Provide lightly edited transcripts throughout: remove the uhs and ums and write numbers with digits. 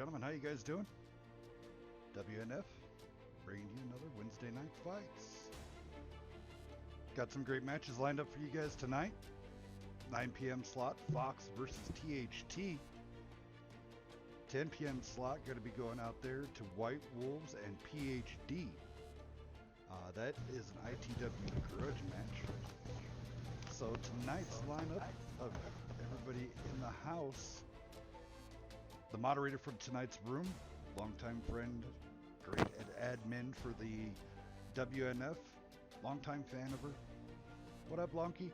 gentlemen, how you guys doing? WNF, bringing you another Wednesday Night Fights. Got some great matches lined up for you guys tonight. 9 p.m. slot, Fox versus THT. 10 p.m. slot, going to be going out there to White Wolves and PhD. That is an ITW grudge match. So tonight's lineup of everybody in the house. The moderator for tonight's room, longtime friend, great admin for the WNF, longtime fan of her. What up, Lonky?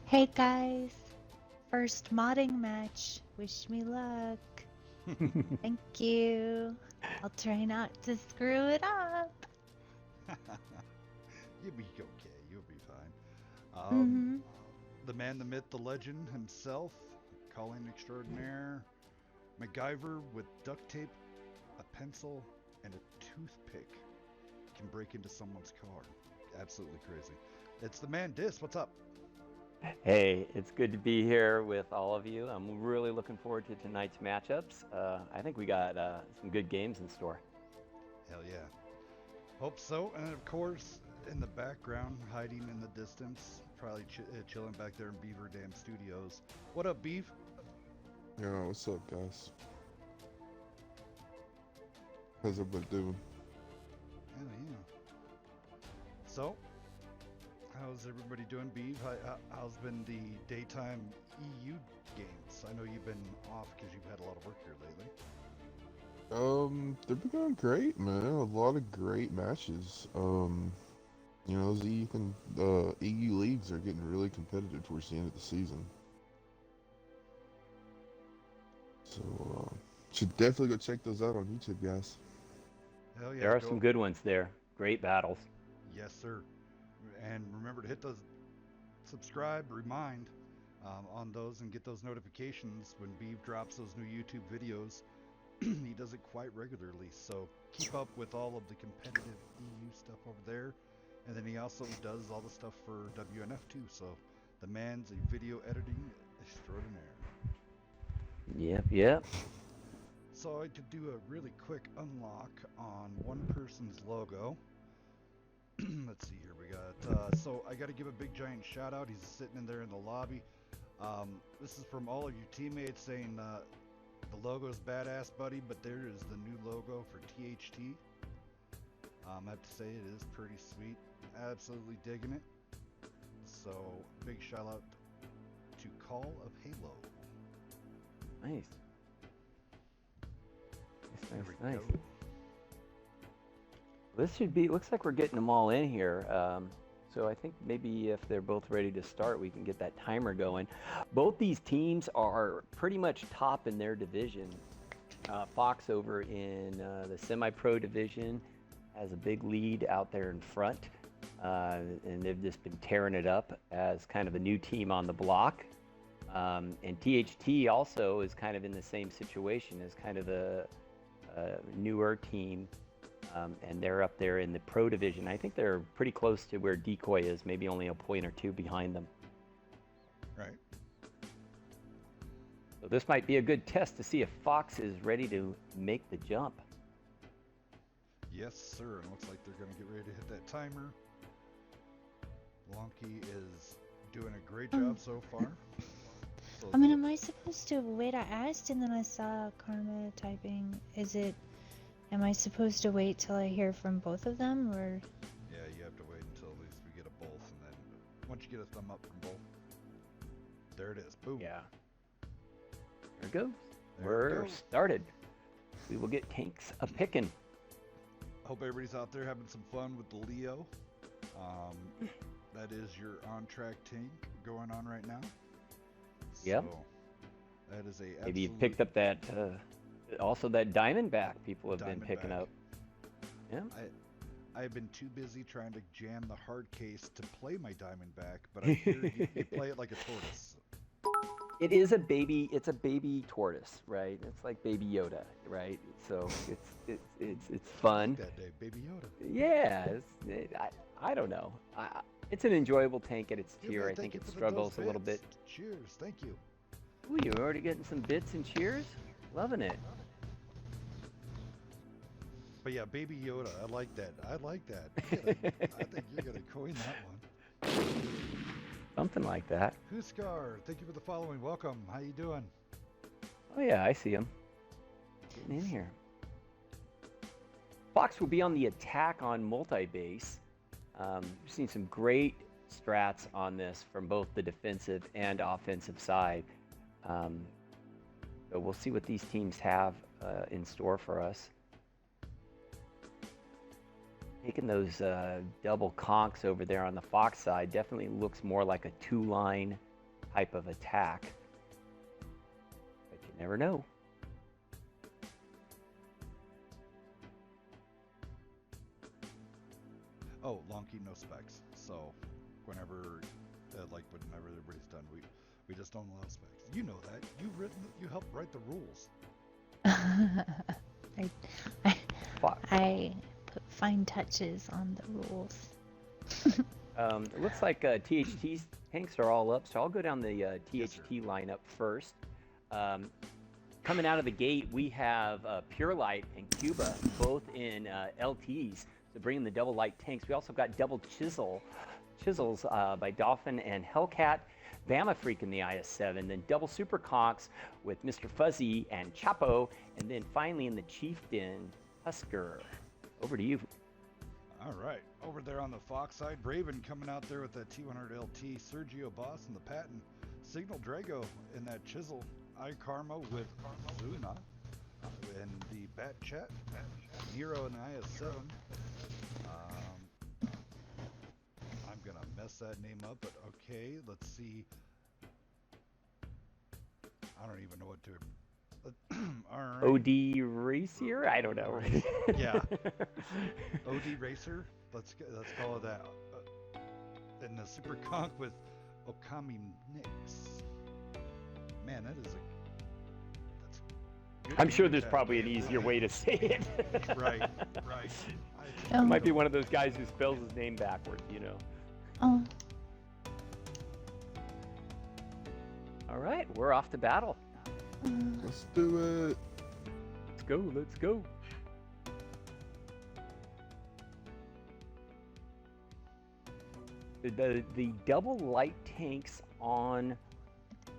Hey guys, first modding match. Wish me luck. Thank you. I'll try not to screw it up. You'll be okay. You'll be fine. The man, the myth, the legend himself, calling extraordinaire, MacGyver with duct tape, a pencil, and a toothpick can break into someone's car. Absolutely crazy. It's the man, Dis. What's up? Hey, it's good to be here with all of you. I'm really looking forward to tonight's matchups. I think we got some good games in store. Hell yeah. Hope so. And of course, in the background, hiding in the distance, probably chilling back there in Beaver Dam Studios. What up, Beef? Yo, what's up, guys? How's everybody doing? Hell yeah. So, how's everybody doing, Beef? How's been the daytime EU games? I know you've been off because you've had a lot of work here lately. They've been going great, man. A lot of great matches. Those EU leagues are getting really competitive towards the end of the season. So, should definitely go check those out on YouTube, guys. Hell yeah. There are some good ones there. Great battles. Yes, sir. And remember to hit those subscribe, remind on those, and get those notifications when Beav drops those new YouTube videos. He does it quite regularly, so keep up with all of the competitive EU stuff over there. And then he also does all the stuff for WNF too, so the man's a video editing extraordinaire. Yep. So I could do a really quick unlock on one person's logo. Let's see here, we got, so I got to give a big giant shout out. He's sitting in there in the lobby. This is from all of your teammates saying, the logo's badass, buddy, but there is the new logo for THT. I have to say it is pretty sweet. Absolutely digging it. So, big shout out to Call of Halo. Nice. Nice. Go. This should be, looks like we're getting them all in here. So I think maybe if they're both ready to start, we can get that timer going. Both these teams are pretty much top in their division. Fox over in the semi-pro division has a big lead out there in front. And they've just been tearing it up as kind of a new team on the block. And THT also is kind of in the same situation as kind of a newer team. And they're up there in the pro division. I think they're pretty close to where Decoy is, maybe only a point or two behind them. Right. So this might be a good test to see if Fox is ready to make the jump. Yes, sir. And it looks like they're going to get ready to hit that timer. Lonky is doing a great job so far. So I mean, am I supposed to wait? I asked and then I saw Karma typing. Am I supposed to wait till I hear from both of them, or? Yeah, you have to wait until at least we get a both, and then once you get a thumb up from both, there it is. Boom. Yeah. There it goes. There We're started. We will get tanks a picking. Hope everybody's out there having some fun with the Leo. That is your on-track tank going on right now. Yep. So, that is a Maybe you picked up that, also that Diamondback people have been picking up. Yeah. I've been too busy trying to jam the hard case to play my Diamondback, but I hear you play it like a tortoise. It is a baby. It's a baby tortoise, right? It's like Baby Yoda, right? So it's fun. I like that day, Baby Yoda. Yeah. I don't know. It's an enjoyable tank at its tier. Yeah, I think it struggles a little bit. Cheers. Thank you. Ooh, you're already getting some bits and cheers. Loving it. But yeah, Baby Yoda, I like that. I like that. I think you're gonna coin that one. Something like that. Huskar, thank you for the following. Welcome. How you doing? Oh yeah, I see him. Getting in here. Fox will be on the attack on multi-base. We've seen some great strats on this from both the defensive and offensive side. So we'll see what these teams have in store for us. Taking those double conks over there on the Fox side definitely looks more like a two-line type of attack. But you never know. Oh, long key, no specs. So whenever everybody's done, we just don't allow specs. You know that. You helped write the rules. I put fine touches on the rules. It looks like THT's tanks are all up, so I'll go down the THT lineup first. Coming out of the gate, we have Pure Light and Cuba, both in LTs, so bringing the double light tanks. We also got double chisels by Dolphin and Hellcat, Bama Freak in the IS-7, then double super conks with Mr. Fuzzy and Chapo, and then finally in the Chieftain, Husker. Over to you. All right, over there on the Fox side, Raven coming out there with that T100 LT, Sergio Boss and the Patton, Signal Drago in that Chisel, iKarma with Zuna, and the Bat Chat, Nero in the IS-7. I'm gonna mess that name up, but okay, let's see. I don't even know what to. All right. OD Racer? I don't know. Yeah. OD Racer. Let's call it that. And the Super Conk with Okami Nix. Man, that's good. I'm sure there's probably an easier way to say it. Right. It might be one of those guys who spells his name backwards, you know. Oh. All right, we're off to battle. Let's do it. Let's go. The double light tanks on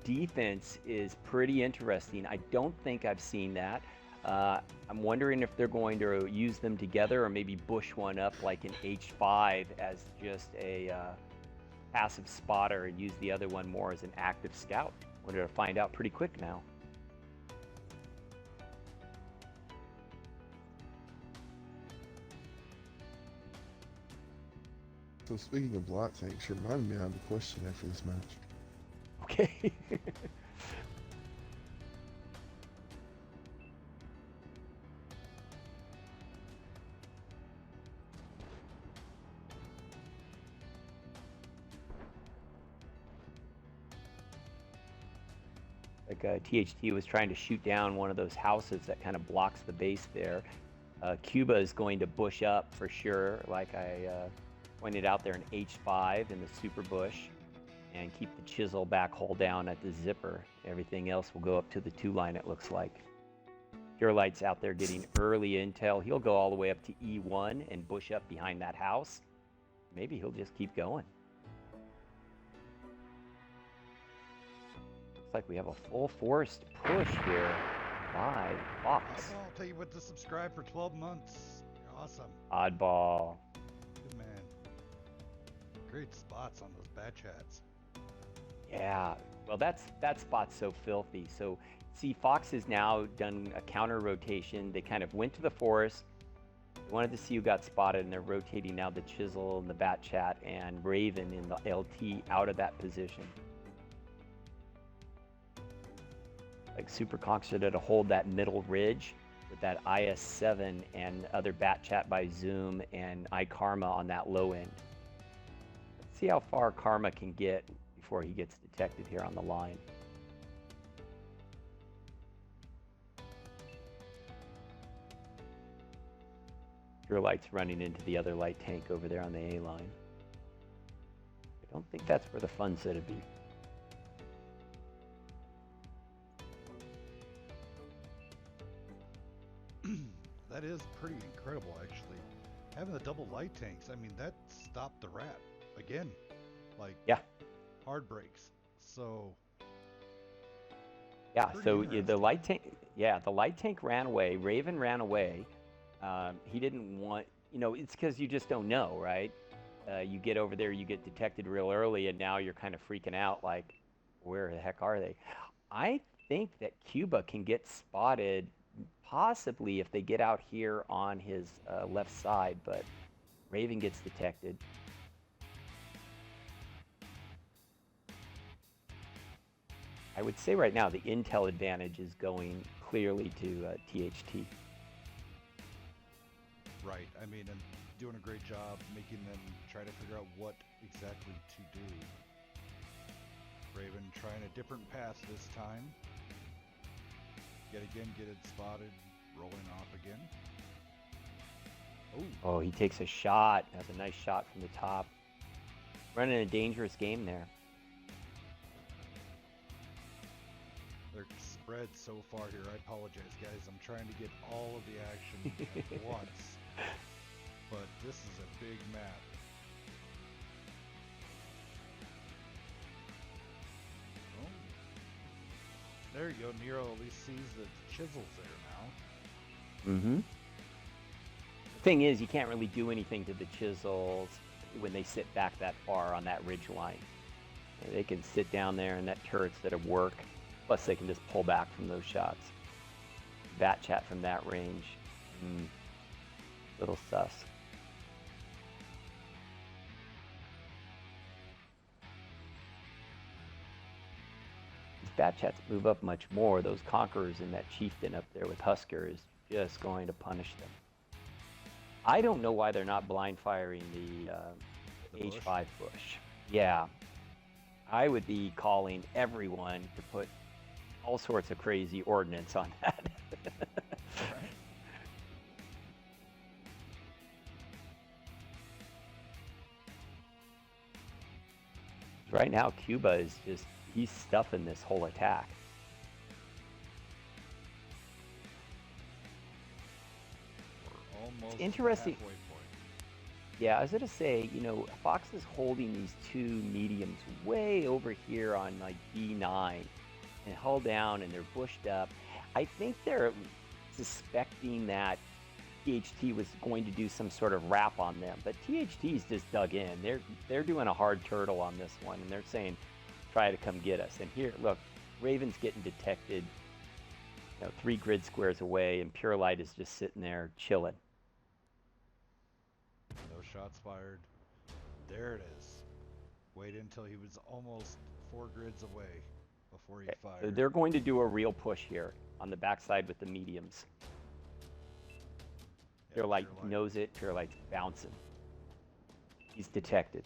defense is pretty interesting. I don't think I've seen that. I'm wondering if they're going to use them together or maybe bush one up like an H5 as just a passive spotter and use the other one more as an active scout. We're going to find out pretty quick now. So speaking of light tanks, remind me I have a question after this match. Okay. Like THT was trying to shoot down one of those houses that kind of blocks the base there. Cuba is going to bush up for sure, like I pointed out there, an H5 in the super bush, and keep the chisel back hold down at the zipper. Everything else will go up to the 2-line, it looks like. Pure Light's out there getting early intel. He'll go all the way up to E1 and bush up behind that house. Maybe he'll just keep going. Looks like we have a full force push here by Fox. I'll tell you what to subscribe for 12 months. You're awesome. Oddball. Good man. Great spots on those bat chats. Yeah, well, that spot's so filthy. So, see, Fox has now done a counter rotation. They kind of went to the forest. They wanted to see who got spotted, and they're rotating now the Chisel and the Bat Chat and Raven in the LT out of that position. Like Super Conk should have to hold that middle ridge with that IS-7 and other Bat Chat by Zoom and iKarma on that low end. Let's see how far Karma can get before he gets detected here on the line. Your light's running into the other light tank over there on the A line. I don't think that's where the fun's gonna be. That is pretty incredible, actually. Having the double light tanks, I mean, that stopped the rat. Again, like, Yeah. hard breaks. So, Yeah, pretty so interesting. the light tank ran away. Raven ran away. He didn't want, it's because you just don't know, right? You get over there, you get detected real early, and now you're kind of freaking out, like, where the heck are they? I think that Cuba can get spotted, possibly if they get out here on his left side, but Raven gets detected. I would say right now the intel advantage is going clearly to THT. Right. I mean, and doing a great job making them try to figure out what exactly to do. Raven trying a different path this time. Yet again, get it spotted, rolling off again. Oh, he takes a shot. That's a nice shot from the top. Running a dangerous game there. They're spread so far here. I apologize, guys. I'm trying to get all of the action at once. But this is a big map. Oh. There you go. Nero at least sees the chisels there now. Mm-hmm. The thing is, you can't really do anything to the chisels when they sit back that far on that ridge line. They can sit down there and that turret's at work. Plus, they can just pull back from those shots. Bat chat from that range. Little sus. These bat chats move up much more. Those conquerors and that chieftain up there with Husker is just going to punish them. I don't know why they're not blind firing the H5 bush. Yeah. I would be calling everyone to put all sorts of crazy ordnance on that. Right. Right now, Cuba is he's stuffing this whole attack. We're almost It's interesting. halfway point. Yeah, I was gonna say, Fox is holding these two mediums way over here on like B9 and held down, and they're bushed up. I think they're suspecting that THT was going to do some sort of wrap on them, but THT's just dug in. They're doing a hard turtle on this one, and they're saying, try to come get us. And here, look, Raven's getting detected, 3 grid squares away, and Pure Light is just sitting there chilling. No shots fired. There it is. Waited until he was almost 4 grids away before he fired. So they're going to do a real push here on the backside with the mediums. Yeah, Pure Light Pure Light. knows it. Pure Light's bouncing. He's detected.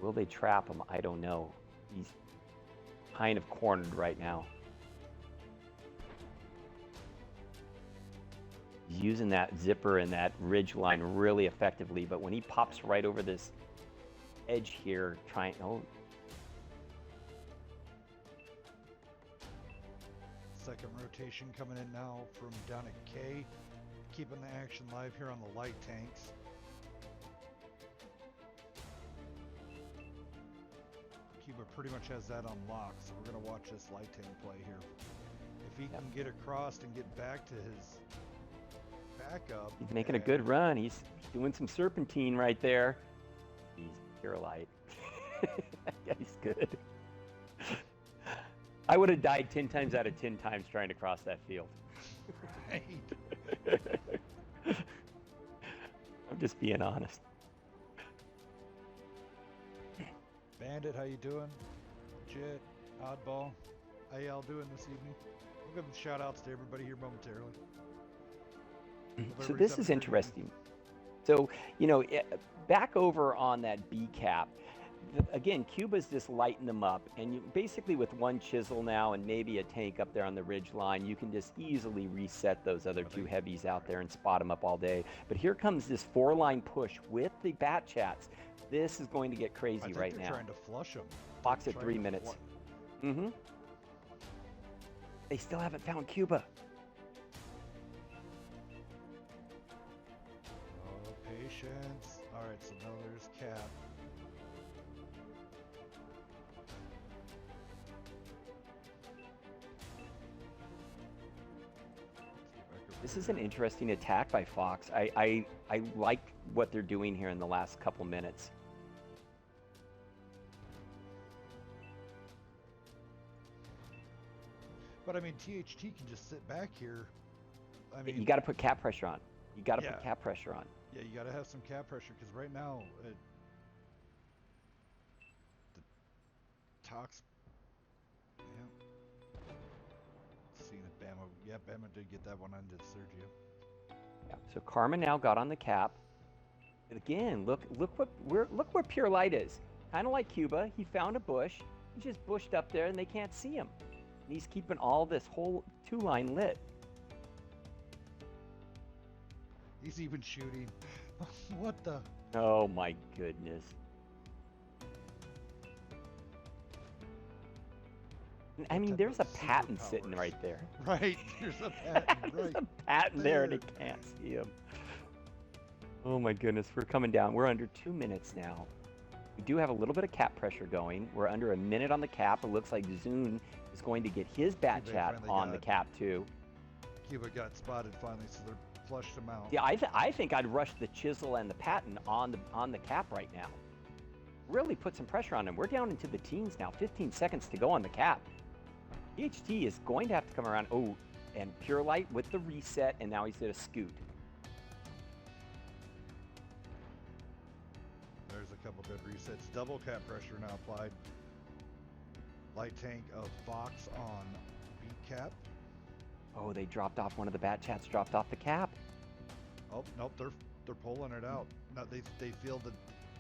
Will they trap him? I don't know. He's kind of cornered right now. He's using that zipper and that ridge line really effectively, but when he pops right over this edge here, Second rotation coming in now from down at K. Keeping the action live here on the light tanks. Cuba pretty much has that on lock, so we're going to watch this light tank play here. If he can get across and get back to his backup. he's making a good run. He's doing some serpentine right there. He's Pure Light. Yeah, he's good. I would have died 10 times out of 10 times trying to cross that field. Right. I'm just being honest. Bandit, how you doing? Legit, Oddball, how y'all doing this evening? We'll give shout outs to everybody here momentarily. So this is interesting. So, back over on that B cap, again, Cuba's just lighting them up, and you basically with one chisel now and maybe a tank up there on the ridge line, you can just easily reset those other two heavies out there and spot them up all day. But here comes this 4-line push with the bat chats. This is going to get crazy right now. Trying to flush them. Fox at 3 minutes. Mm-hmm. They still haven't found Cuba. Oh, patience. All right, so now there's Cap. This is an interesting attack by Fox. I like what they're doing here in the last couple minutes. But I mean, THT can just sit back here. I mean, You got to put cap pressure on. You got to put cap pressure on. Yeah, you got to have some cap pressure because right now, the Tox. Yeah. Seeing if Bama. Yeah, Bama did get that one onto Sergio. Yeah. So Karma now got on the cap. And again, look where Pure Light is. Kind of like Cuba. He found a bush. He just bushed up there, and they can't see him. And he's keeping all this whole 2-line lit. He's even shooting. What the? Oh my goodness. I mean, there's a patent sitting right there. Right, there's a patent. There's a patent there, and he can't see him. Oh my goodness, we're coming down. We're under 2 minutes now. We do have a little bit of cap pressure going. We're under a minute on the cap. It looks like Zune is going to get his bat chat on the cap too. Cuba got spotted finally, so they're flushed him out. Yeah, I think I'd rush the chisel and the patent on the cap right now. Really put some pressure on him. We're down into the teens now. 15 seconds to go on the cap. THT is going to have to come around. Oh, and Pure Light with the reset, and now he's at a scoot. There's a couple good resets. Double cap pressure now applied. Light tank of Fox on beat cap. Oh, they dropped off. One of the bat chats dropped off the cap. Oh, nope, they're pulling it out. Now they feel that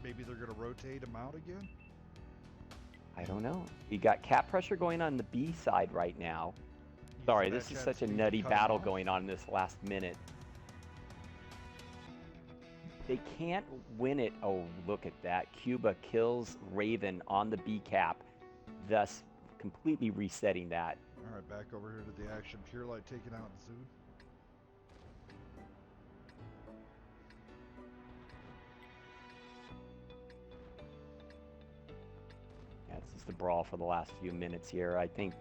maybe they're going to rotate him out again. I don't know. You got cap pressure going on the B side right now. Sorry, this is such a nutty battle going on in this last minute. They can't win it. Oh, look at that. Cuba kills Raven on the B cap, thus completely resetting that. All right, back over here to the action. Pure Light taking out Zoom. Yeah, this is the brawl for the last few minutes here. I think,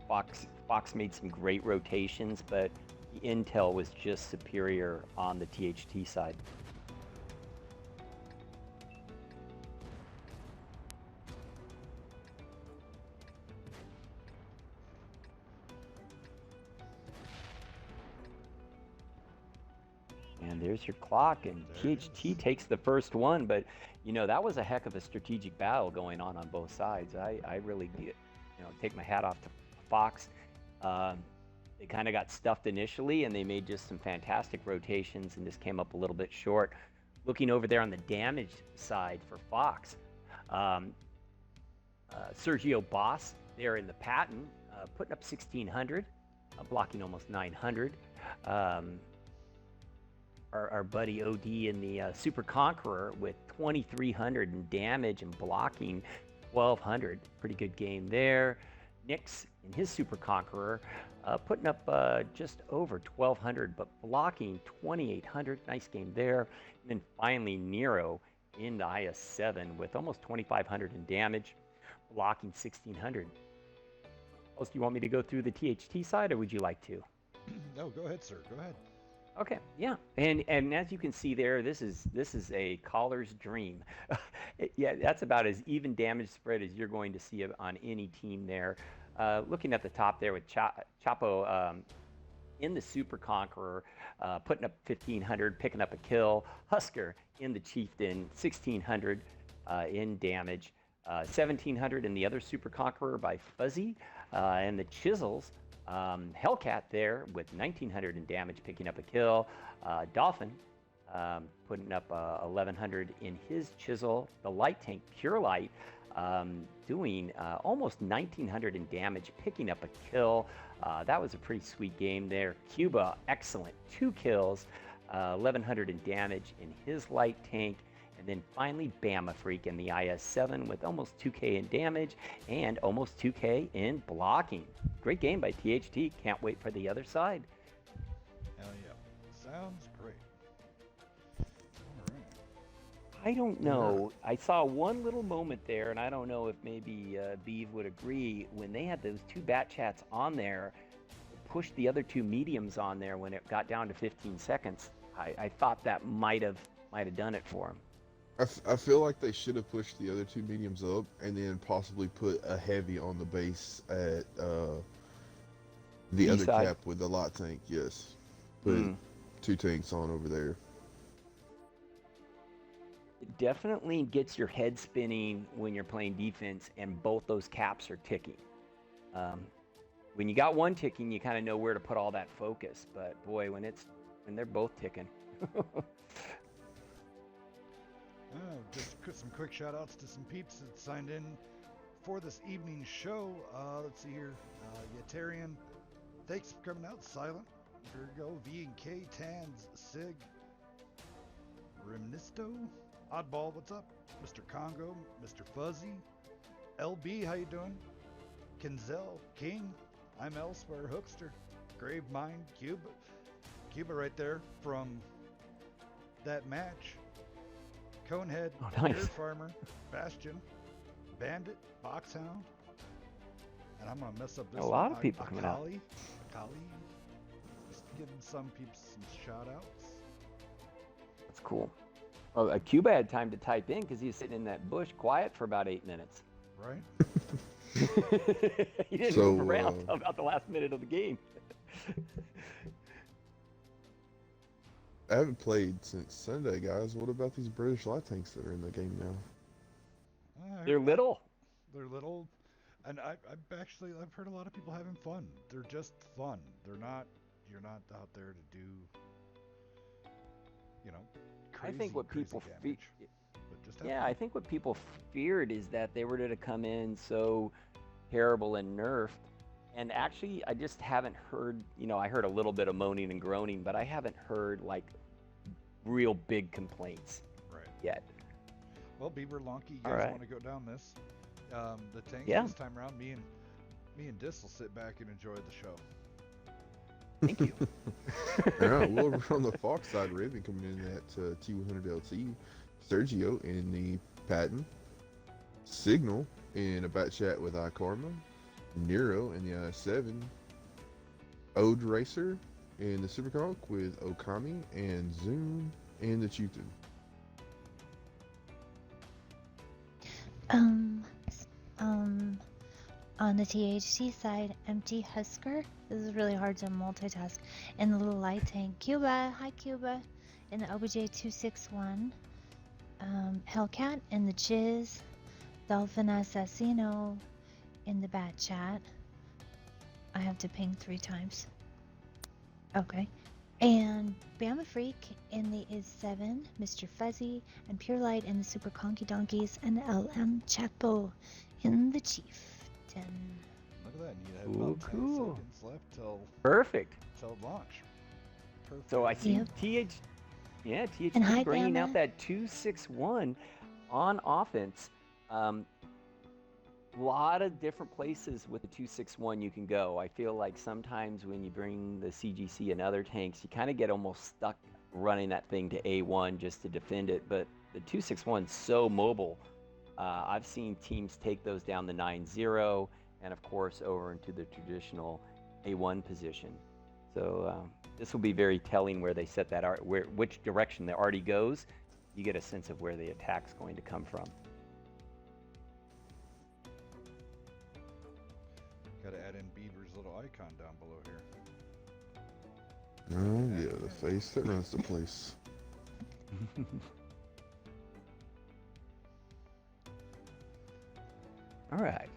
Fox made some great rotations, but the intel was just superior on the THT side. And there's your clock, and THT takes the first one, but that was a heck of a strategic battle going on both sides. I really take my hat off to Fox. They kind of got stuffed initially, and they made just some fantastic rotations and just came up a little bit short. Looking over there on the damage side for Fox, Sergio Boss there in the patent, putting up 1,600, blocking almost 900. Our buddy OD in the Super Conqueror with 2,300 in damage and blocking 1,200. Pretty good game there. Nix in his Super Conqueror putting up just over 1,200, but blocking 2,800. Nice game there. And then finally Nero in the IS-7 with almost 2,500 in damage, blocking 1,600. Do you want me to go through the THT side, or would you like to? No, go ahead, sir. Go ahead. Okay, yeah, and as you can see there, this is a caller's dream. Yeah, that's about as even damage spread as you're going to see on any team there. Looking at the top there with Chapo in the Super Conqueror, putting up 1,500, picking up a kill. Husker in the Chieftain, 1,600 in damage. 1,700 in the other Super Conqueror by Fuzzy, and the Chisels. Hellcat there with 1,900 in damage, picking up a kill. Dolphin putting up 1100 in his chisel. The light tank, Pure Light, doing almost 1900 in damage, picking up a kill. That was a pretty sweet game there. Cuba, excellent, 2 kills, 1100 in damage in his light tank. And then finally, Bama Freak in the IS-7 with almost 2K in damage and almost 2K in blocking. Great game by THT. Can't wait for the other side. Hell yeah. Sounds great. All right. I don't know. I saw one little moment there, and I don't know if maybe Beeve would agree. When they had those 2 bat chats on there, pushed the other 2 mediums on there when it got down to 15 seconds. I thought that might have done it for him. I feel like they should have pushed the other 2 mediums up and then possibly put a heavy on the base at the other B-side. cap with the light tank. Yes, put 2 tanks on over there. It definitely gets your head spinning when you're playing defense and both those caps are ticking. When you got one ticking, you kind of know where to put all that focus. But boy, when they're both ticking. Just some quick shout outs to some peeps that signed in for this evening's show. Let's see here. Yetarian, thanks for coming out. Silent, Virgo, V&K, Tans, Sig, Remnisto, Oddball, what's up? Mr. Congo, Mr. Fuzzy, LB, how you doing? Kenzel, King, I'm Elsewhere, Hookster, Grave Mind, Cuba right there from that match. Conehead, Oh, nice. Deer Farmer, Bastion, Bandit, Boxhound, and I'm gonna mess up this A lot of people coming out. Akali, just giving some people some shout outs. That's cool. Well, Cuba had time to type in because he was sitting in that bush quiet for about 8 minutes. Right? He didn't So, move around till about the last minute of the game. I haven't played since Sunday, guys. What about these British light tanks that are in the game now? They're little. They're little, and I've heard a lot of people having fun. They're just fun. You're not out there to do, crazy, I think what crazy people damage, but just have Yeah, fun. I think what people feared is that they were going to come in so terrible and nerfed. And actually, I just haven't heard, I heard a little bit of moaning and groaning, but I haven't heard like real big complaints Right. yet. Well, Beaver Lonky, you All guys right. want to go down this? The tank Yeah. this time around. Me and Dis will sit back and enjoy the show. Thank you. All right, well, over on the Fox side, Raven coming in at T100LT, Sergio in the Patton, Signal in a bat chat with iKarma, Nero in the I-7, Ode Racer in the Superconk with Okami, and Zoom in the Chutin. On the THT side, Empty Husker. This is really hard to multitask. In the little light tank, Cuba. Hi, Cuba. In the OBJ 261. Hellcat in the Chiz. Dolphin Assassino in the bat chat. I have to ping 3 times. Okay. And Bama Freak in the Is7, Mr. Fuzzy, and Pure Light in the Super Conky Donkeys, and LM Chapo in the Chieftain. Look at that. You have Ooh, about 10 cool. seconds left till Perfect. launch. Perfect. So I see Yep. THT And hi, bringing out Bama. that 261 on offense. Lot of different places with the 261 you can go. I feel like sometimes when you bring the CGC and other tanks, you kind of get almost stuck running that thing to A1 just to defend it. But the 261's so mobile. I've seen teams take those down the 9-0 and of course over into the traditional A1 position. So this will be very telling where they set that which direction the arty goes. You get a sense of where the attack's going to come from. Got to add in Beaver's little icon down below here. Oh, yeah, the face that runs the place. All right.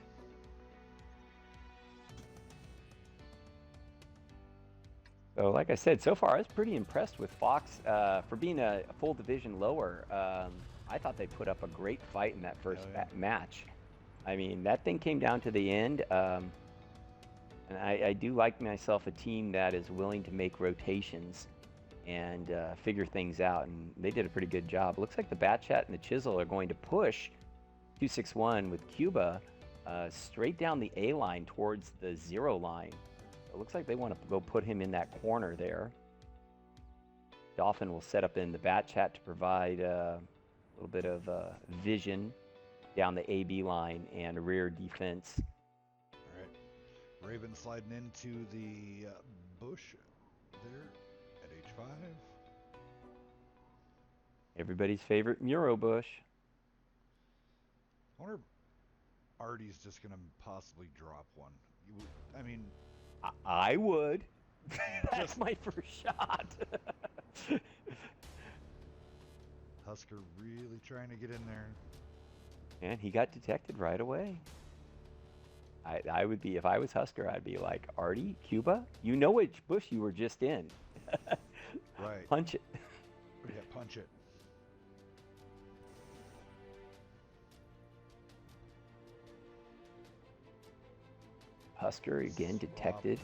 So, like I said, so far I was pretty impressed with Fox for being a full division lower. I thought they put up a great fight in that first match. I mean, that thing came down to the end. And I do like myself a team that is willing to make rotations and figure things out, and they did a pretty good job. It looks like the Bat Chat and the Chisel are going to push 261 with Cuba straight down the A line towards the 0 line. It looks like they want to go put him in that corner there. Dolphin will set up in the Bat Chat to provide a little bit of vision down the AB line and rear defense. All right. Raven sliding into the bush there at H5. Everybody's favorite Muro bush. I wonder if Artie's just going to possibly drop one. I mean... I would. That's my first shot. Husker really trying to get in there. And he got detected right away. I would be, if I was Husker, I'd be like, Artie, Cuba, you know which bush you were just in. Right. Punch it. Yeah, punch it. Husker again detected.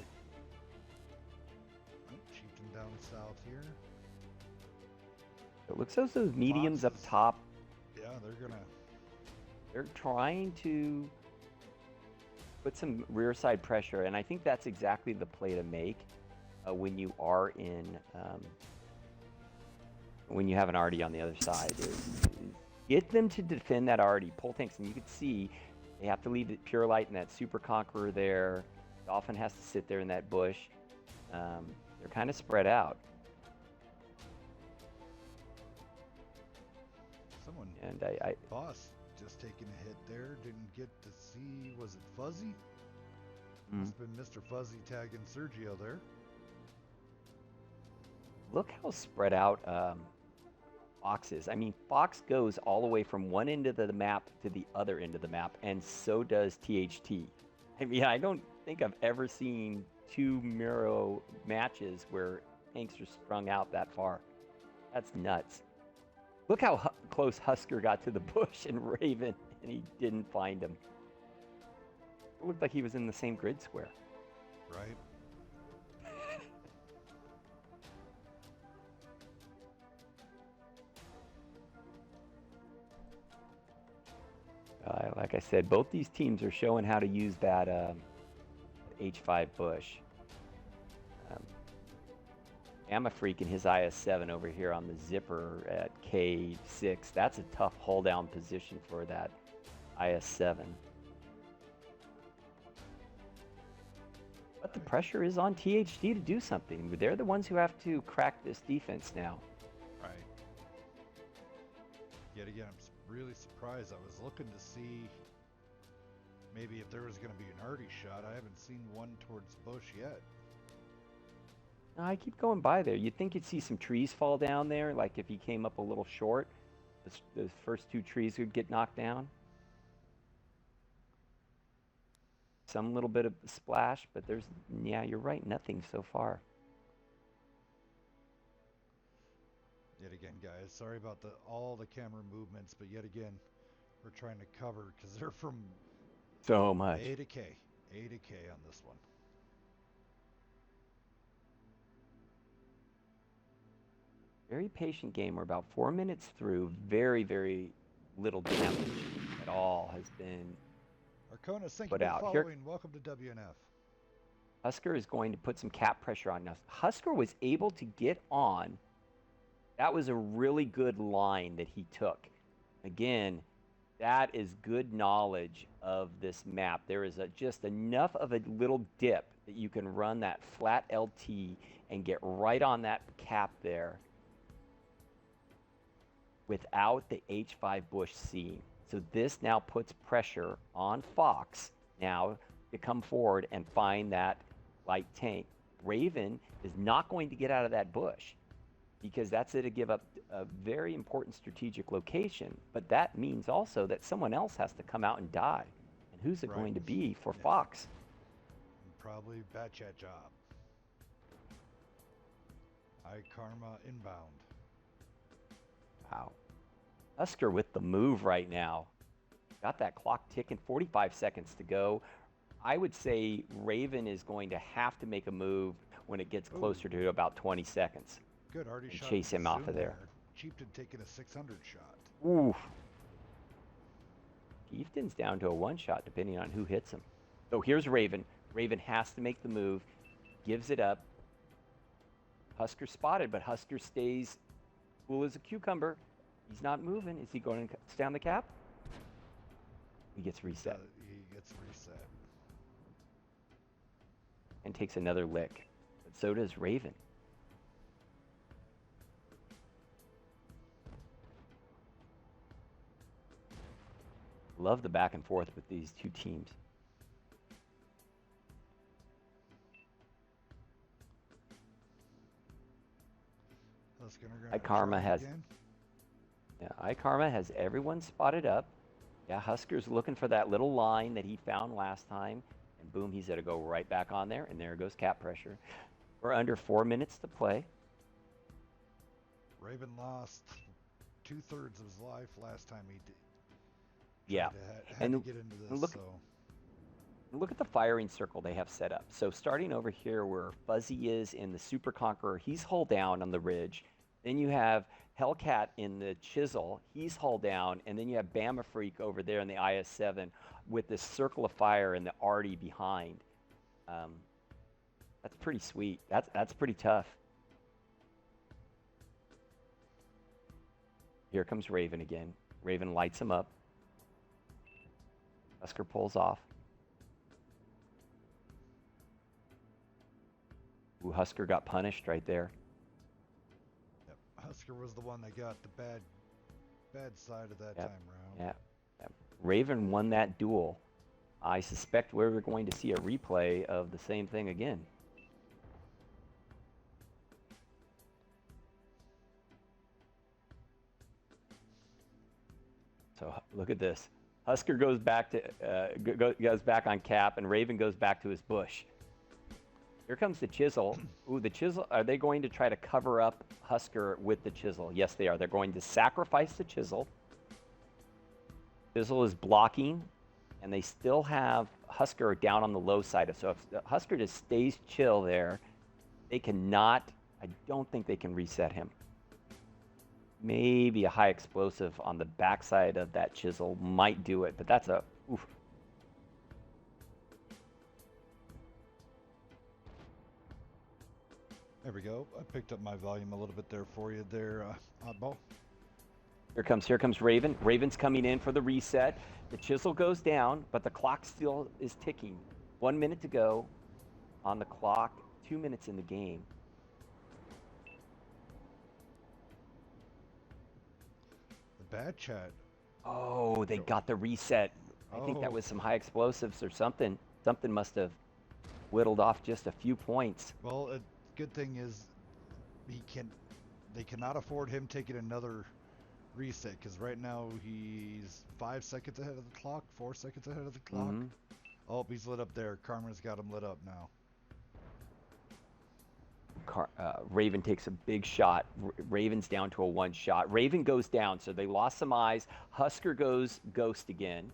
Oh, Chieftain down south here. It looks like those mediums up top. Yeah, They're trying to put some rear side pressure, and I think that's exactly the play to make when you are in, when you have an Artie on the other side. Get them to defend that Artie. Pull tanks, and you can see they have to leave the Pure Light and that Super Conqueror there. Dolphin has to sit there in that bush. They're kind of spread out. Someone, and Boss just taking a hit there. Didn't get to see, was it Fuzzy? Must have been Mr. Fuzzy tagging Sergio there. Look how spread out Fox is. I mean, Fox goes all the way from one end of the map to the other end of the map, and so does THT. I mean, I don't think I've ever seen two Muro matches where tanks are strung out that far. That's nuts. Look how close Husker got to the bush and Raven, and he didn't find him. It looked like he was in the same grid square. Right. Like I said, both these teams are showing how to use that H5 bush. Amafreak and his IS-7 over here on the zipper at K6. That's a tough hold down position for that IS-7. But the pressure is on THT to do something. They're the ones who have to crack this defense now. Right. Yet again, I'm really surprised. I was looking to see maybe if there was going to be an Artie shot. I haven't seen one towards bush yet. No, I keep going by there. You'd think you'd see some trees fall down there, like if he came up a little short, the first two trees would get knocked down. Some little bit of splash, but there's, yeah, you're right, nothing so far. Yet again, guys, sorry about all the camera movements, but yet again, we're trying to cover because they're from so much. A to K on this one. Very patient game. We're about 4 minutes through. Very, very little damage at all has been Arconis, thank put you for out. following. Welcome to WNF. Husker is going to put some cap pressure on us. Husker was able to get on. That was a really good line that he took. Again, that is good knowledge of this map. There is just enough of a little dip that you can run that flat LT and get right on that cap there without the H5 bush seeing. So this now puts pressure on Fox now to come forward and find that light tank. Raven is not going to get out of that bush because that's it to give up a very important strategic location. But that means also that someone else has to come out and die. And who's it going to be for Fox? Probably Bat Chat job. High Karma inbound. Wow. Husker with the move right now. Got that clock ticking, 45 seconds to go. I would say Raven is going to have to make a move when it gets closer to about 20 seconds. Good, already And shot chase the him off zoom of there. Chieftain taking a 600 shot. Oof. Chieftain's down to a one-shot depending on who hits him. So here's Raven. Raven has to make the move, gives it up. Husker spotted, but Husker stays cool as a cucumber. He's not moving. Is he going to stay on the cap? He gets reset. He gets reset. And takes another lick. But so does Raven. Love the back and forth with these two teams. iKarma has iKarma has everyone spotted up. Yeah, Husker's looking for that little line that he found last time, and boom, he's going to go right back on there, and there goes cap pressure. We're under 4 minutes to play. Raven lost 2/3 of his life last time he did. Yeah, had to get into this. Look at the firing circle they have set up. So starting over here where Fuzzy is in the Super Conqueror, he's hull down on the ridge. Then you have Hellcat in the Chisel, he's hull down, and then you have Bama Freak over there in the IS-7 with this circle of fire and the Arty behind. That's pretty sweet. That's pretty tough. Here comes Raven again. Raven lights him up. Husker pulls off. Ooh, Husker got punished right there. Yep. Husker was the one that got the bad side of that time round. Yeah. Raven won that duel. I suspect we're going to see a replay of the same thing again. So look at this. Husker goes back to goes back on cap, and Raven goes back to his bush. Here comes the Chisel. Ooh, the Chisel. Are they going to try to cover up Husker with the Chisel? Yes, they are. They're going to sacrifice the Chisel. Chisel is blocking, and they still have Husker down on the low side. So if Husker just stays chill there, they cannot. I don't think they can reset him. Maybe a high explosive on the backside of that Chisel might do it, but that's a oof. There we go. I picked up my volume a little bit there for you there, Oddball. Here comes Raven. Raven's coming in for the reset. The Chisel goes down, but the clock still is ticking. 1 minute to go on the clock, 2 minutes in the game. The bad chat. Oh, they got the reset. I think that was some high explosives or something. Something must have whittled off just a few points. Well, good thing is they cannot afford him taking another reset, because right now he's 5 seconds ahead of the clock, 4 seconds ahead of the clock. Oh, he's lit up there. Karma's got him lit up now. Raven takes a big shot. Raven's down to a one shot. Raven goes down, so they lost some eyes. Husker goes ghost again.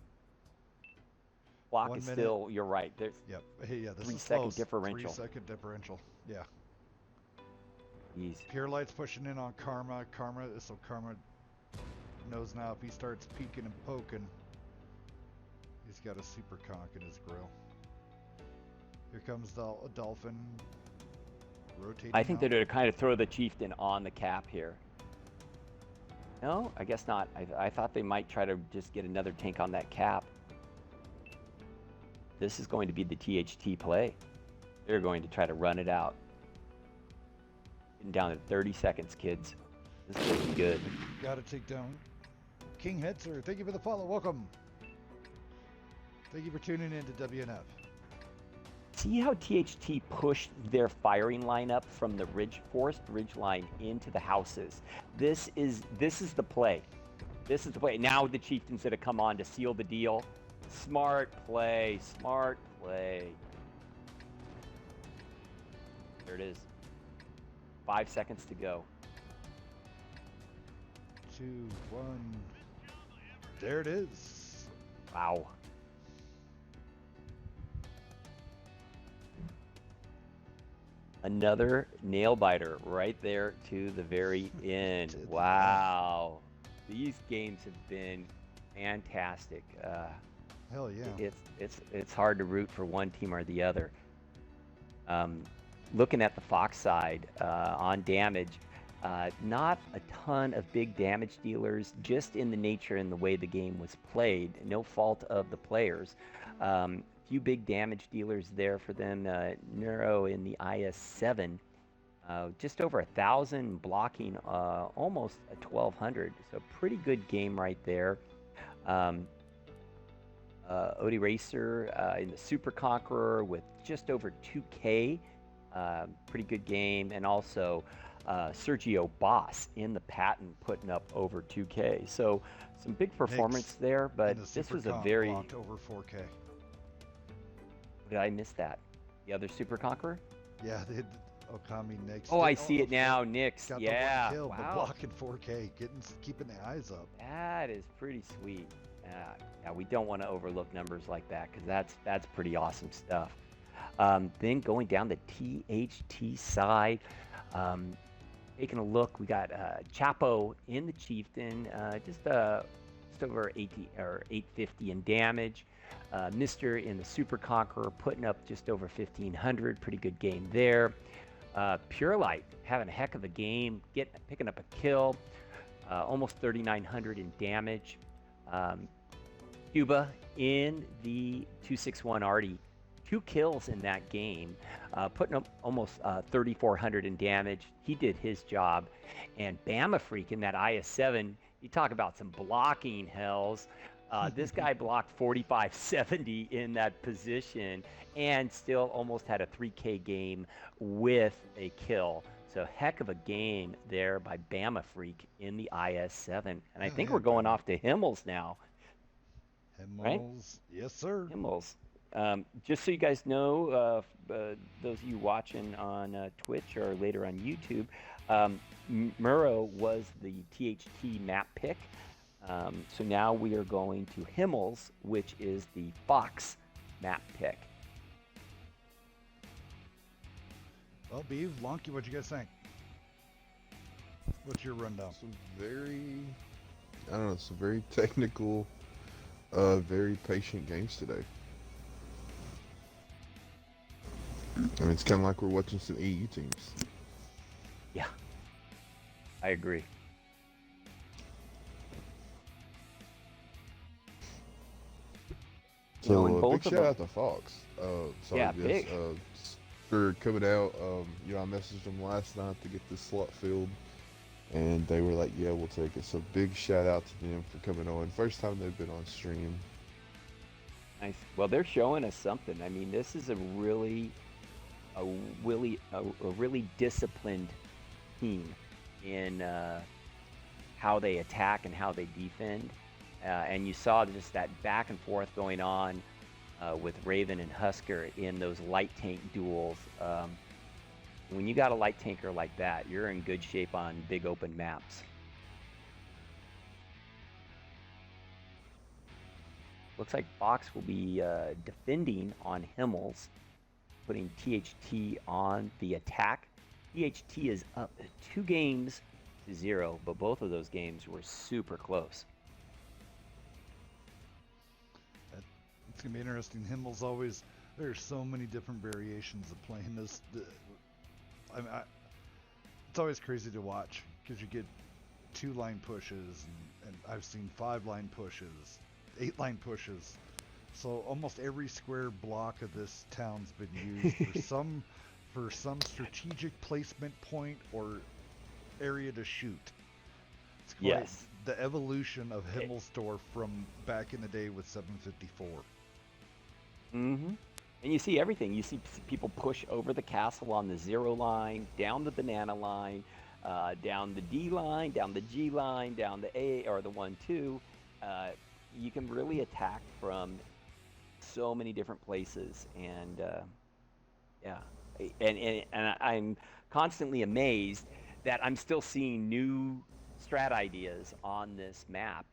Clock is still, you're right. There's this 3 is second close. differential. 3 second differential. Yeah. Jeez. Pure Light's pushing in on Karma. Karma knows now if he starts peeking and poking, he's got a super conch in his grill. Here comes the Dolphin. Rotating. I think they're going to kind of throw the Chieftain on the cap here. No, I guess not. I thought they might try to just get another tank on that cap. This is going to be the THT play. They're going to try to run it out. Getting down to 30 seconds, kids. This is going to be good. Got to take down King Hetzer. Thank you for the follow. Welcome. Thank you for tuning in to WNF. See how THT pushed their firing line up from the forest ridge line into the houses. This is the play. This is the play. Now the Chieftains that have come on to seal the deal. Smart play. Smart play. There it is. 5 seconds to go. 2, 1. There it is. Wow. Another nail biter right there to the very end. Wow. These games have been fantastic. Hell yeah. It's hard to root for one team or the other. Looking at the Fox side on damage, not a ton of big damage dealers, just in the nature and the way the game was played. No fault of the players. Few big damage dealers there for them. Neuro in the IS-7, just over 1,000 blocking, almost a 1,200. So pretty good game right there. Odie Racer in the Super Conqueror with just over 2K. Pretty good game. And also Sergio Boss in the Patton putting up over 2K. So some big performance there, but this was a very... over 4K. Did I miss that? The other Super Conqueror? Yeah, they had Okami Nix. Oh, I see it now. Nix. Got Yeah. the 1 kill, Wow. but blocking 4K, keeping the eyes up. That is pretty sweet. Yeah, we don't want to overlook numbers like that because that's pretty awesome stuff. Then going down the THT side, taking a look, we got Chapo in the Chieftain, just over 850 in damage. Mister in the Super Conqueror putting up just over 1,500. Pretty good game there. Pure Light having a heck of a game, picking up a kill, almost 3,900 in damage. Cuba in the 261 Artie, 2 kills in that game, putting up almost 3,400 in damage. He did his job. And Bama Freak in that IS-7, you talk about some blocking hells. This guy blocked 4570 in that position and still almost had a 3K game with a kill. So heck of a game there by Bama Freak in the IS-7. And I think we're going off to Himmels now. Himmels, right? Yes, sir. Himmels. Just so you guys know, those of you watching on Twitch or later on YouTube, Murrow was the THT map pick. So now we are going to Himmels, which is the Fox map pick. Well, Beav, Lonky, what you guys think? What's your rundown? Some very technical, very patient games today. I mean, it's kind of like we're watching some EU teams. Yeah, I agree. So both big of shout them. out to Fox. Sorry, Yeah, Jess, big. for coming out. I messaged them last night to get this slot filled, and they were like, "Yeah, we'll take it." So big shout out to them for coming on. First time they've been on stream. Nice. Well, they're showing us something. I mean, this is a really disciplined team in how they attack and how they defend. And you saw just that back and forth going on with Raven and Husker in those light tank duels. When you got a light tanker like that, you're in good shape on big open maps. Looks like Fox will be defending on Himmels, putting THT on the attack. THT is up 2-0, but both of those games were super close. It's going to be interesting. Himmel's always, there's so many different variations of playing this. It's always crazy to watch because you get 2-line pushes, and I've seen 5-line pushes, 8-line pushes. So almost every square block of this town's been used for some strategic placement point or area to shoot. It's quite Yes. the evolution of Himmelsdorf from back in the day with 754. Mm-hmm. And you see everything. You see people push over the castle on the 0 line, down the banana line, down the D line, down the G line, down the A or the 1-2. You can really attack from so many different places, and yeah, and I'm constantly amazed that I'm still seeing new strat ideas on this map,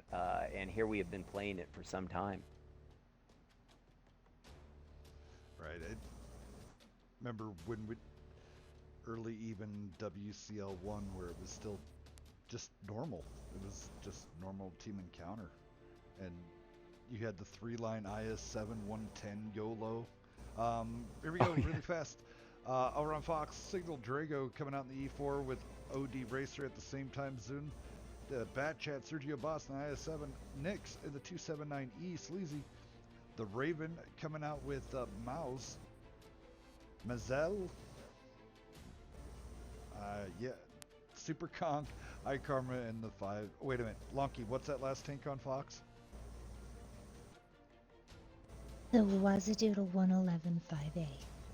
and here we have been playing it for some time. Right. I remember when we early even WCL1 where it was still just normal. It was just normal team encounter, and you had the 3-line IS-7 110 YOLO. Here we go, really fast. Over on Fox, Signal Drago coming out in the E4 with OD Racer at the same time. Zune, Bat Chat, Sergio Boss in the IS-7. Nix in the 279E, Sleazy. The Raven coming out with Mouse. Mazel. Yeah. Super Conk, iKarma in the 5. Wait a minute. Lonky, what's that last tank on Fox? The Wazadoodle 111-5A.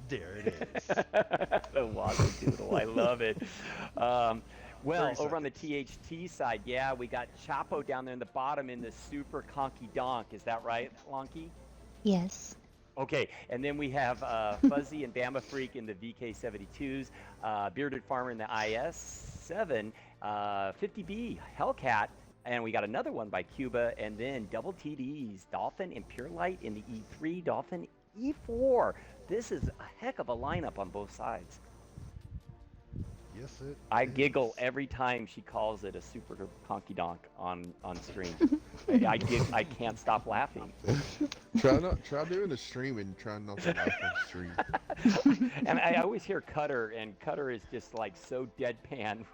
There it is. The Wazadoodle, I love it. Well, over on the seconds. THT side, yeah, we got Chapo down there in the bottom in the super conky donk. Is that right, Lonky? Yes. Okay, and then we have Fuzzy and Bama Freak in the VK72s, Bearded Farmer in the IS-7, 50B Hellcat, and we got another one by Cuba, and then double TDs, Dolphin and Pure Light in the E3, Dolphin E4. This is a heck of a lineup on both sides. Yes, it I is. giggle every time she calls it a super conky donk on stream. I can't stop laughing. Try doing a stream and try not to laugh on stream. And I always hear Cutter, and Cutter is just like so deadpan.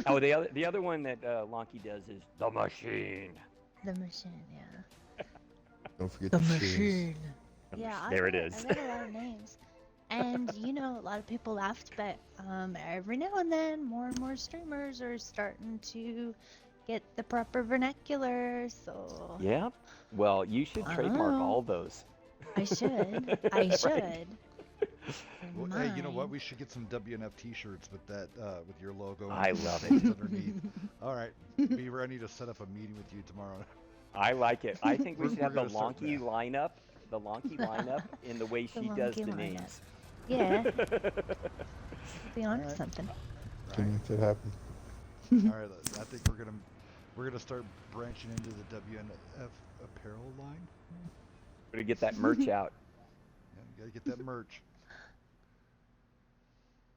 Oh, the other one that Lonky does is the machine. The machine, yeah. Don't forget The the machine. The Yeah, mach- there it is. I read a lot of names. And, you know, a lot of people laughed, but every now and then, more and more streamers are starting to get the proper vernacular, so... Yeah. Well, you should trademark Oh. all those. I should. I Right. should. Well, hey, you know what? Mine. We should get some WNF T-shirts with that, with your logo. I and love things it. Underneath. All right, Beaver, I need to set up a meeting with you tomorrow. I like it. I think we should We're have the gonna start Lonky that. lineup, the Lonky lineup in the way The she does Lonky the lineup. names. Yeah, be on to Alright. something. Can make that happen. All right, I think we're gonna start branching into the WNF apparel line. We're gonna get that merch out. Yeah, you gotta get that merch.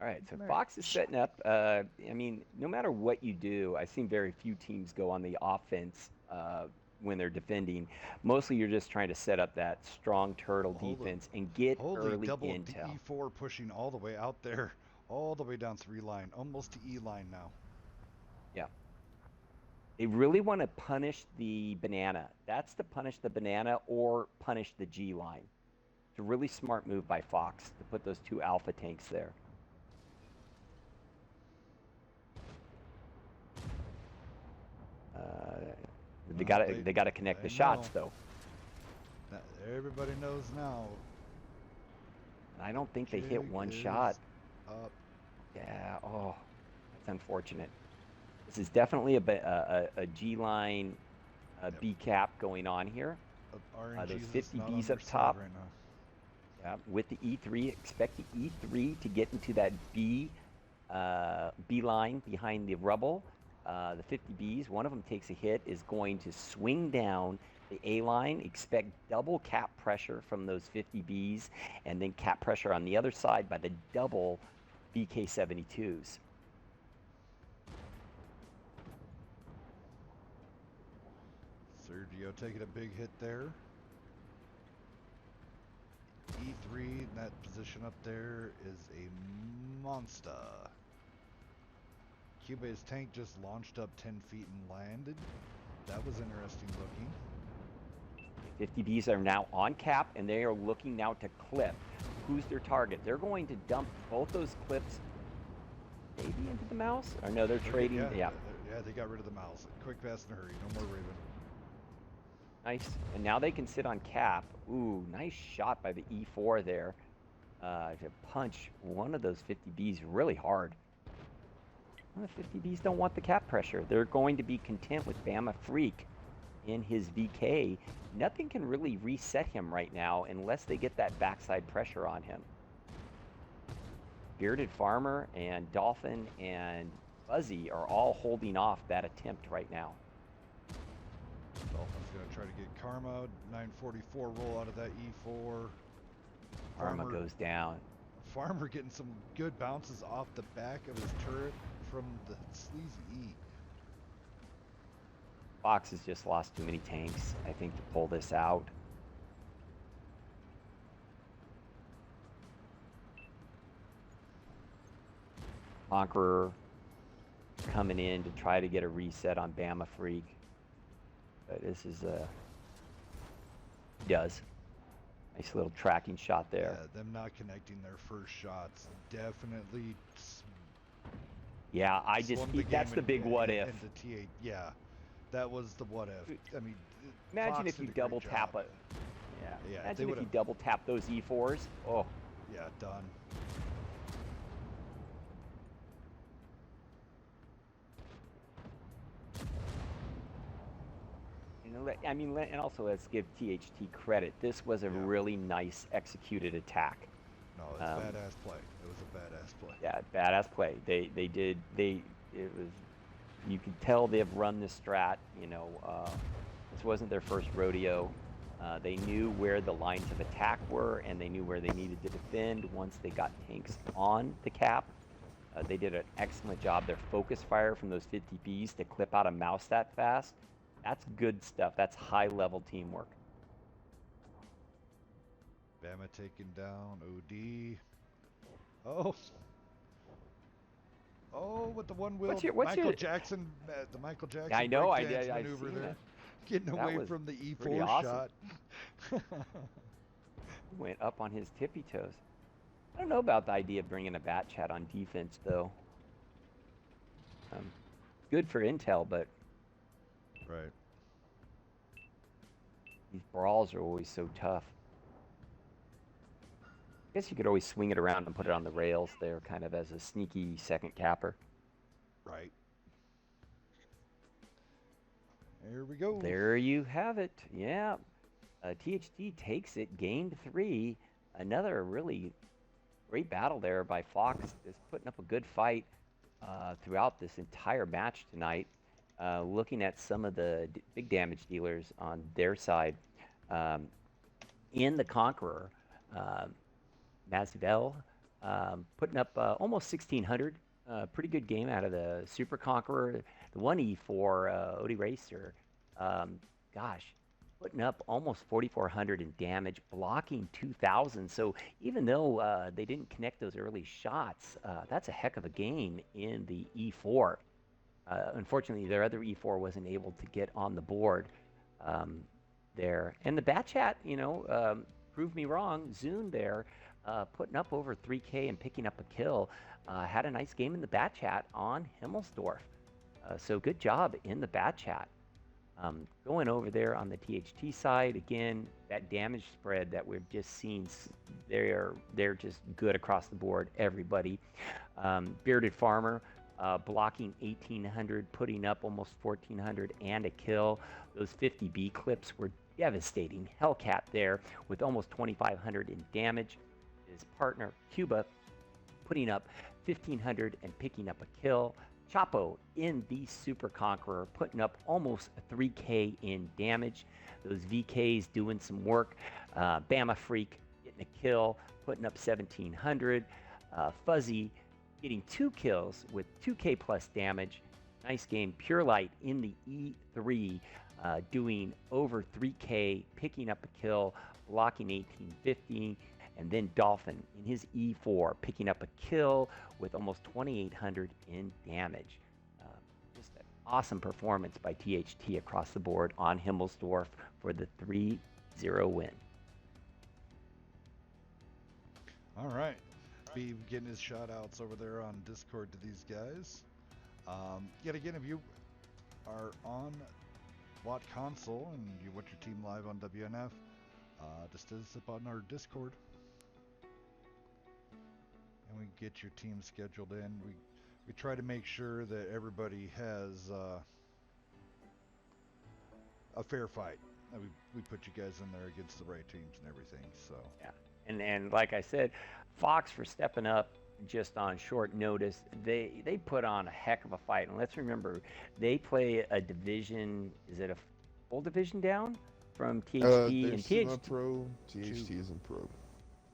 All right, so Merch. Fox is setting up. I mean, no matter what you do, I've seen very few teams go on the offense when they're defending. Mostly, you're just trying to set up that strong turtle Holy- defense and get Holy early double intel. E4 pushing all the way out there, all the way down 3 line, almost to E line now. Yeah. They really want to punish the banana. That's to punish the banana or punish the G line. It's a really smart move by Fox to put those 2 alpha tanks there. They Well, gotta connect the they shots know. though. Now, everybody knows now. I don't think they hit Jig one is shot. Up. Yeah. Oh, that's unfortunate. This is definitely a G line, Yep. B cap going on here. RNG There's is 50 not on Bs their up side top. right now. Yeah, with the E3, expect the E3 to get into that B line behind the rubble. The 50 Bs, one of them takes a hit, is going to swing down the A line. Expect double cap pressure from those 50 Bs, and then cap pressure on the other side by the double VK72s. Sergio taking a big hit there. E3 in that position up there is a monster. Cuba's tank just launched up 10 feet and landed. That was interesting looking. 50 Bs are now on cap, and they are looking now to clip. Who's their target? They're going to dump both those clips maybe into the mouse? Or no, they're trading. Yeah. Yeah, they got rid of the mouse. Quick, fast, and hurry. No more Raven. Nice. And now they can sit on cap. Ooh, nice shot by the E4 there to punch one of those 50 Bs really hard. Well, the 50 Bs don't want the cap pressure. They're going to be content with Bama Freak in his VK. Nothing can really reset him right now unless they get that backside pressure on him. Bearded Farmer and Dolphin and Fuzzy are all holding off that attempt right now. Dolphin's going to try to get Karma. 944 roll out of that E4. Karma goes down. Farmer getting some good bounces off the back of his turret from the sleazy E. Fox has just lost too many tanks, I think, to pull this out. Conqueror coming in to try to get a reset on Bama Freak. But this is does. Nice little tracking shot there. Yeah, them not connecting their first shots definitely. Yeah, that's the big what if. Yeah, that was the what if. I mean, imagine Fox if you did a great double tap job. it. Yeah. Yeah, Imagine if you double tap those E4s. Oh. Yeah, done. I mean, and also let's give THT credit. This was a really nice executed attack. No, it's badass play. It was a badass play. Yeah, badass play. It was, you could tell they've run this strat. This wasn't their first rodeo. They knew where the lines of attack were, and they knew where they needed to defend once they got tanks on the cap. They did an excellent job. Their focus fire from those 50Bs to clip out a mouse that fast. That's good stuff. That's high-level teamwork. Bama taking down OD. Oh. Oh, with the one-wheel Michael Jackson, the Michael Jackson. I know. I maneuver seen there, that. getting away from the E4 awesome. shot. Went up on his tippy toes. I don't know about the idea of bringing a bat chat on defense, though. Good for intel, but right. These brawls are always so tough. I guess you could always swing it around and put it on the rails there, kind of as a sneaky second capper. Right. There we go. There you have it. Yeah. THT takes it, gained 3. Another really great battle there by Fox. Is putting up a good fight throughout this entire match tonight. Looking at some of the big damage dealers on their side. In the Conqueror, Masvidal putting up almost 1,600. Pretty good game out of the Super Conqueror. The 1E4 Odie Racer, putting up almost 4,400 in damage, blocking 2,000. So even though they didn't connect those early shots, that's a heck of a game in the E4. Unfortunately, their other E4 wasn't able to get on the board there. And the Bat Chat, proved me wrong. Zune there, putting up over 3K and picking up a kill. Had a nice game in the Bat Chat on Himmelsdorf. So good job in the Bat Chat. Going over there on the THT side, again, that damage spread that we've just seen, they're just good across the board, everybody. Bearded Farmer, blocking 1,800, putting up almost 1,400 and a kill. Those 50B clips were devastating. Hellcat there with almost 2,500 in damage. His partner, Cuba, putting up 1,500 and picking up a kill. Chapo in the Super Conqueror, putting up almost 3K in damage. Those VKs doing some work. Bama Freak getting a kill, putting up 1,700. Fuzzy getting 2 kills with 2K plus damage. Nice game. Pure Light in the E3, doing over 3K, picking up a kill, blocking 1,850. And then Dolphin in his E4, picking up a kill with almost 2,800 in damage. Just an awesome performance by THT across the board on Himmelsdorf for the 3-0 win. All right. Be getting his shout outs over there on Discord to these guys. Yet again, if you are on WOT Console and you watch your team live on WNF, just hit us up on our Discord. And we get your team scheduled in. We try to make sure that everybody has a fair fight. We put you guys in there against the right teams and everything. So yeah, and like I said, Fox for stepping up just on short notice. They put on a heck of a fight, and let's remember they play a division. Is it a full division down from THT? They're And semi-pro. THT isn't pro.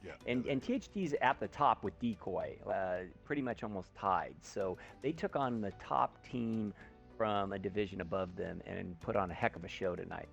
Yeah. and THT's at the top with Decoy, pretty much almost tied. So they took on the top team from a division above them and put on a heck of a show tonight.